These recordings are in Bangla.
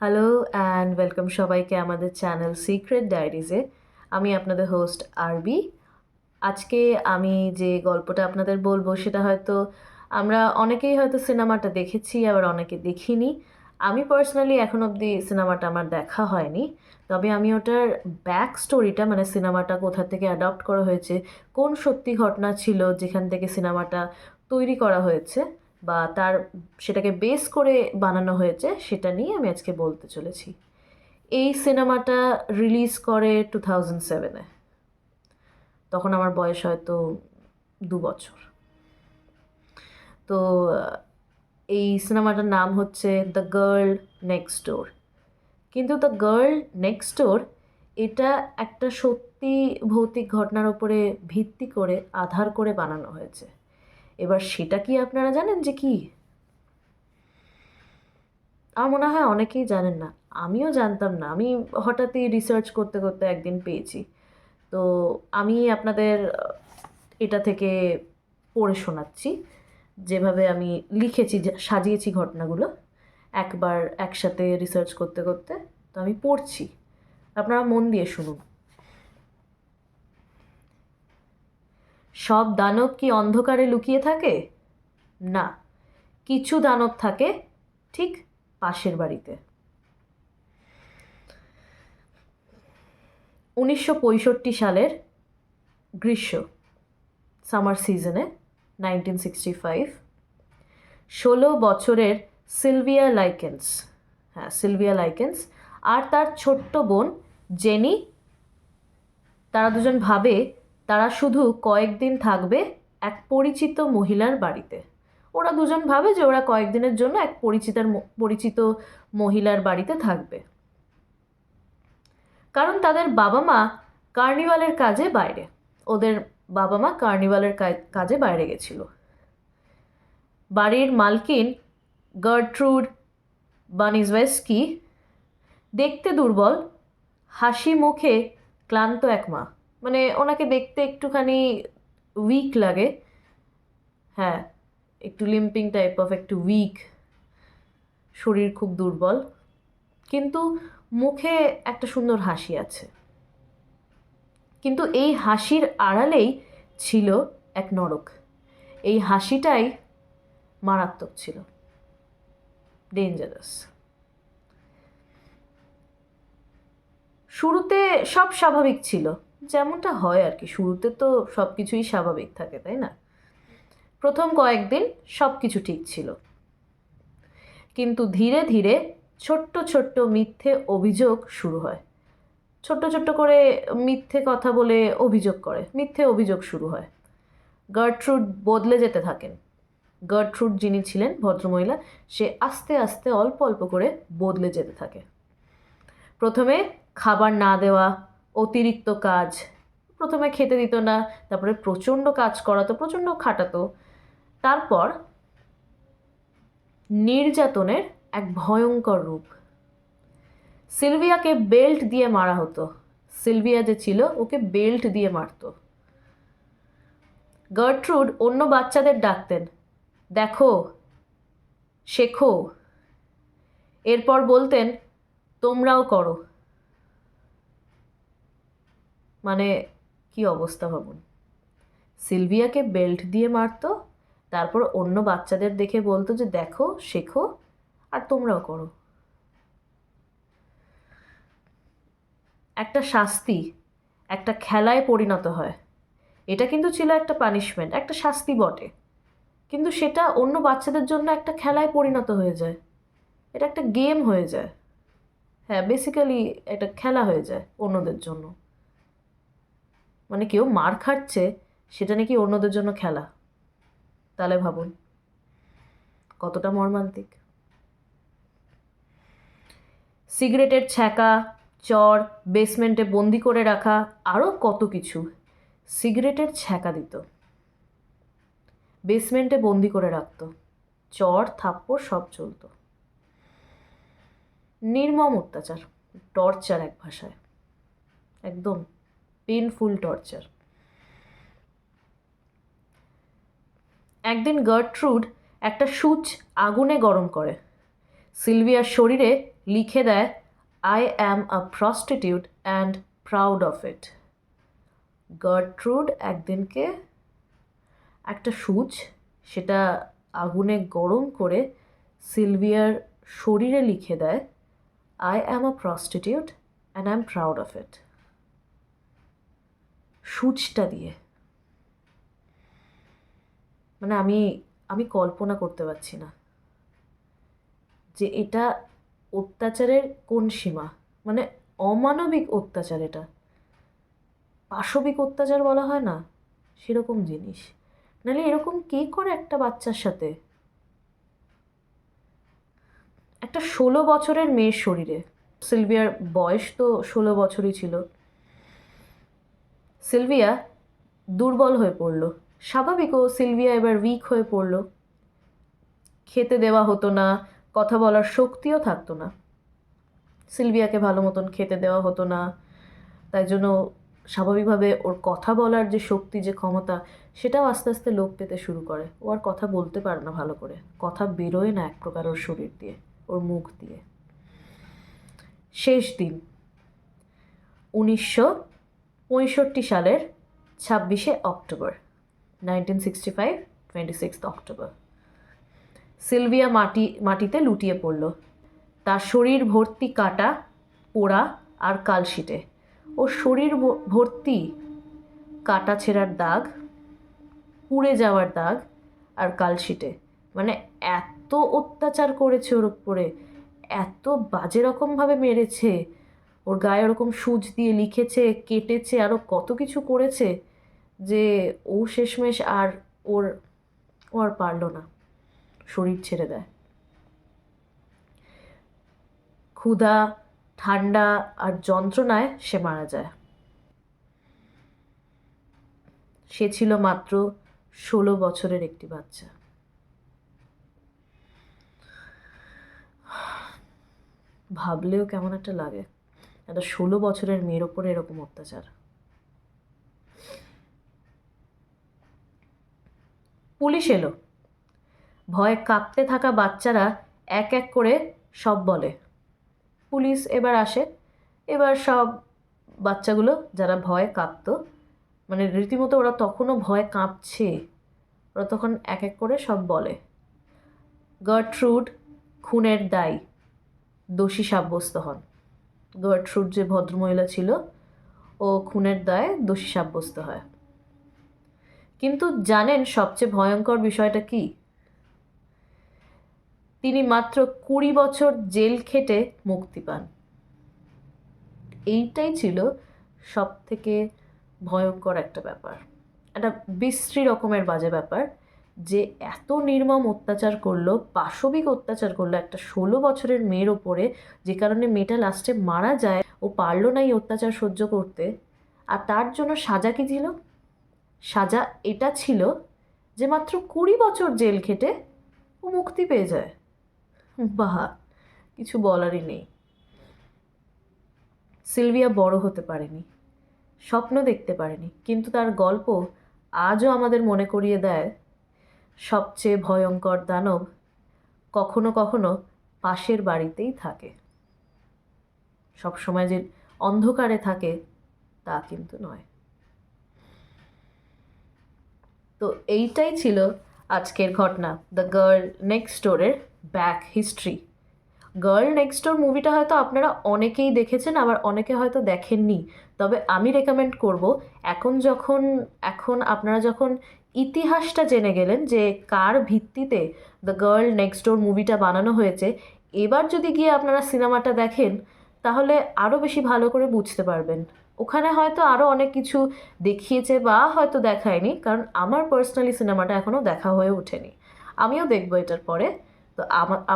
হ্যালো অ্যান্ড ওয়েলকাম সবাইকে আমাদের চ্যানেল সিক্রেট ডায়েরিজে। আমি আপনাদের হোস্ট আরবি। আজকে আমি যে গল্পটা আপনাদের বলবো সেটা হয়তো আমরা অনেকেই হয়তো সিনেমাটা দেখেছি, আবার অনেকে দেখিনি। আমি পার্সোনালি এখন অবধি সিনেমাটা আমার দেখা হয়নি, তবে আমি ওটার ব্যাক স্টোরিটা, মানে সিনেমাটা কোথা থেকে অ্যাডপ্ট করা হয়েছে, কোন সত্যি ঘটনা ছিল যেখান থেকে সিনেমাটা তৈরি করা হয়েছে বা সেটাকে বেস করে বানানো হয়েছে, সেটা নিয়ে আমি আজকে বলতে চলেছি। এই সিনেমাটা রিলিজ করে 2007-এ। তখন আমার বয়স হয়তো 2 বছর। তো এই সিনেমাটার নাম হচ্ছে দ্য গার্ল নেক্সট ডোর। কিন্তু দ্য গার্ল নেক্সট ডোর এটা একটা সত্যি ভৌতিক ঘটনার উপরে ভিত্তি করে আধার করে বানানো হয়েছে। এবার সেটা কি আপনারা জানেন যে কি? আমার মনে হয় অনেকেই জানেন না। আমিও জানতাম না। আমি হঠাৎই রিসার্চ করতে করতে একদিন পেয়েছি। তো আমি আপনাদের এটা থেকে পড়ে শোনাচ্ছি, যেভাবে আমি লিখেছি, সাজিয়েছি ঘটনাগুলো একবার একসাথে রিসার্চ করতে করতে। তো আমি পড়ছি, আপনারা মন দিয়ে শুনুন। সব দানব কি অন্ধকারে লুকিয়ে থাকে? না, কিছু দানব থাকে ঠিক পাশের বাড়িতে। 1965 সালের গ্রীষ্ম, সামার সিজনে, 1965, 16 বছরের সিলভিয়া লাইকেন্স, হ্যাঁ সিলভিয়া লাইকেন্স, আর তার ছোট্ট বোন জেনি, তারা দুজন ভাবে তারা শুধু কয়েকদিন থাকবে এক পরিচিত মহিলার বাড়িতে। ওরা দুজন ভাবে যে ওরা কয়েকদিনের জন্য এক পরিচিত মহিলার বাড়িতে থাকবে, কারণ তাদের বাবা মা কার্নিভালের কাজে বাইরে। ওদের বাবা মা কার্নিভালের কাজে বাইরে গেছিল। বাড়ির মালকিন গার্ট্রুড বানিজভেস্কি দেখতে দুর্বল, হাসি মুখে ক্লান্ত এক মা। মানে ওনাকে দেখতে একটুখানি উইক লাগে, হ্যাঁ, একটু লিম্পিং টাইপ অফ, একটু উইক, শরীর খুব দুর্বল, কিন্তু মুখে একটা সুন্দর হাসি আছে। কিন্তু এই হাসির আড়ালেই ছিল এক নরক। এই হাসিটাই মারাত্মক ছিল, ডেঞ্জারাস। শুরুতে সব স্বাভাবিক ছিল, যেমনটা হয় আর কি, শুরুতে তো সব কিছুই স্বাভাবিক থাকে, তাই না? প্রথম কয়েকদিন সব কিছু ঠিক ছিল, কিন্তু ধীরে ধীরে ছোট্ট ছোট্ট মিথ্যে অভিযোগ শুরু হয়। ছোট্ট ছোট্ট করে মিথ্যে কথা বলে অভিযোগ করে, মিথ্যে অভিযোগ শুরু হয়। গার্ট্রুড বদলে যেতে থাকেন। গার্ট্রুড যিনি ছিলেন ভদ্রমহিলা, সে আস্তে আস্তে অল্প অল্প করে বদলে যেতে থাকে। প্রথমে খাবার না দেওয়া, অতিরিক্ত কাজ, প্রথমে খেতে দিত না, তারপরে প্রচণ্ড কাজ করাতো, প্রচণ্ড খাটাতো, তারপর নির্যাতনের এক ভয়ঙ্কর রূপ। সিলভিয়াকে বেল্ট দিয়ে মারা হতো। সিলভিয়া যে ছিল, ওকে বেল্ট দিয়ে মারতো। গার্ট্রুড অন্য বাচ্চাদের ডাকতেন, দেখো, শেখো। এরপর বলতেন, তোমরাও করো। মানে কি অবস্থা ভাবুন। সিলভিয়াকে বেল্ট দিয়ে মারতো, তারপর অন্য বাচ্চাদের দেখে বলতো যে দেখো, শেখো, আর তোমরাও করো। একটা শাস্তি একটা খেলায় পরিণত হয়। এটা কিন্তু ছিল একটা পানিশমেন্ট, একটা শাস্তি বটে, কিন্তু সেটা অন্য বাচ্চাদের জন্য একটা খেলায় পরিণত হয়ে যায়। এটা একটা গেম হয়ে যায়, হ্যাঁ বেসিক্যালি একটা খেলা হয়ে যায় অন্যদের জন্য। মানে কেউ মার খাচ্ছে, সেটা নাকি অন্যদের জন্য খেলা। তাহলে ভাবুন কতটা মর্মান্তিক। সিগারেটের ছ্যাঁকা, চর, বেসমেন্টে বন্দি করে রাখা, আরও কত কিছু। সিগারেটের ছ্যাঁকা দিত, বেসমেন্টে বন্দি করে রাখত, চর থাপ্পড় সব চলত। নির্মম অত্যাচার, টর্চার, এক ভাষায় একদম পেনফুল টর্চার। একদিন গার্ট্রুড একটা সূচ আগুনে গরম করে। সিলভিয়ার শরীরে লিখে দেয়, I am a prostitute and proud of it. Gertrude একদিনকে একটা সুচ সেটা আগুনে গরম করে সিলভিয়ার শরীরে লিখে দেয়, I am a prostitute and I am proud of it. সূচটা দিয়ে মানে আমি কল্পনা করতে পারছি না যে এটা অত্যাচারের কোন সীমা, মানে অমানবিক অত্যাচার, এটা পাশবিক অত্যাচার বলা হয় না, সেরকম জিনিস। নাহলে এরকম কে করে একটা বাচ্চার সাথে? একটা 16 বছরের মেয়ের শরীরে। সিলভিয়ার বয়স তো 16 বছরই ছিল। সিলভিয়া দুর্বল হয়ে পড়ল, স্বাভাবিকও সিলভিয়া এবার উইক হয়ে পড়ল। খেতে দেওয়া হতো না, কথা বলার শক্তিও থাকতো না। সিলভিয়াকে ভালো মতন খেতে দেওয়া হতো না, তাই জন্য স্বাভাবিকভাবে ওর কথা বলার যে শক্তি, যে ক্ষমতা, সেটাও আস্তে আস্তে লোপ পেতে শুরু করে। ও আর কথা বলতে পারে না ভালো করে, কথা বেরোয় না এক প্রকার ওর শরীর দিয়ে, ওর মুখ দিয়ে। শেষ দিন 1965 সালের 26শে অক্টোবর, 1965, 26 অক্টোবর। সিলভিয়া মাটিতে লুটিয়ে পড়ল, তার শরীর ভর্তি কাটা, পোড়া আর কালশিটে। ওর শরীর ভর্তি কাটা ছেঁড়ার দাগ, পুড়ে যাওয়ার দাগ আর কালশিটে। মানে এত অত্যাচার করেছে ওর উপরে, এত বাজে রকমভাবে মেরেছে, ওর গায়ে ওরকম সূচ দিয়ে লিখেছে, কেটেছে, আরও কত কিছু করেছে যে ও শেষমেশ আর ও আর পারল না, শরীর ছেড়ে দেয়। ক্ষুধা, ঠান্ডা আর যন্ত্রণায় সে মারা যায়। সে ছিল মাত্র 16 বছরের একটি বাচ্চা। ভাবলেও কেমন একটা লাগে, একটা 16 বছরের মেয়ের ওপরে এরকম অত্যাচার। পুলিশ এলো, ভয়ে কাঁপতে থাকা বাচ্চারা এক এক করে সব বলে। পুলিশ এবার আসে, এবার সব বাচ্চাগুলো যারা ভয়ে কাঁপতো, মানে রীতিমতো ওরা তখনও ভয়ে কাঁপছে, ওরা তখন এক এক করে সব বলে। গার্ট্রুড খুনের দায়ী দোষী সাব্যস্ত হন। গার্ট্রুড যে ভদ্রমহিলা ছিল, ও খুনের দায়ে দোষী সাব্যস্ত হয়। কিন্তু জানেন সবচেয়ে ভয়ঙ্কর বিষয়টা কি? তিনি মাত্র 20 বছর জেল খেটে মুক্তি পান। এইটাই ছিল সব থেকে ভয়ঙ্কর একটা ব্যাপার, একটা বিশ্রী রকমের বাজে ব্যাপার, যে এত নির্মম অত্যাচার করলো, পাশবিক অত্যাচার করলো একটা 16 বছরের মেয়ের ওপরে, যে কারণে মেয়েটা লাস্টে মারা যায়। ও পারলো না এই অত্যাচার সহ্য করতে, আর তার জন্য সাজা কি ছিল? সাজা এটা ছিল যে মাত্র 20 বছর জেল খেটে ও মুক্তি পেয়ে যায়। বাহ, কিছু বলারই নেই। সিলভিয়া বড় হতে পারেনি, স্বপ্ন দেখতে পারেনি, কিন্তু তার গল্প আজও আমাদের মনে করিয়ে দেয় সবচেয়ে ভয়ঙ্কর দানব কখনো কখনো পাশের বাড়িতেই থাকে। সবসময় যে অন্ধকারে থাকে তা কিন্তু নয়। তো এইটাই ছিল আজকের ঘটনা, দ্য গার্ল নেক্সট ডোরের back history. Girl next door মুভিটা হয়তো আপনারা অনেকেই দেখেছেন, আবার অনেকে হয়তো দেখেননি। তবে আমি রেকমেন্ড করব, এখন আপনারা যখন ইতিহাসটা জেনে গেলেন যে কার ভিত্তিতে দ্য গার্ল নেক্সট ডোর মুভিটা বানানো হয়েছে, এবার যদি গিয়ে আপনারা সিনেমাটা দেখেন তাহলে আরও বেশি ভালো করে বুঝতে পারবেন। ওখানে হয়তো আরও অনেক কিছু দেখিয়েছে বা হয়তো দেখায়নি, কারণ আমার পার্সোনালি সিনেমাটা এখনও দেখা হয়ে ওঠেনি। আমিও দেখবো এটার পরে। তো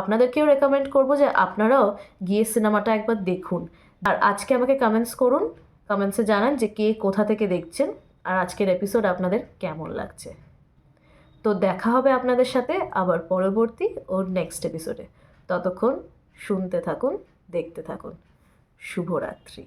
আপনাদেরকেও রেকমেন্ড করবো যে আপনারাও গিয়ে সিনেমাটা একবার দেখুন। আর আজকে আমাকে কমেন্টস করুন, কমেন্টসে জানান যে কে কোথা থেকে দেখছেন আর আজকের এপিসোড আপনাদের কেমন লাগছে। তো দেখা হবে আপনাদের সাথে আবার পরবর্তী ওর নেক্সট এপিসোডে। ততক্ষণ শুনতে থাকুন, দেখতে থাকুন। শুভরাত্রি।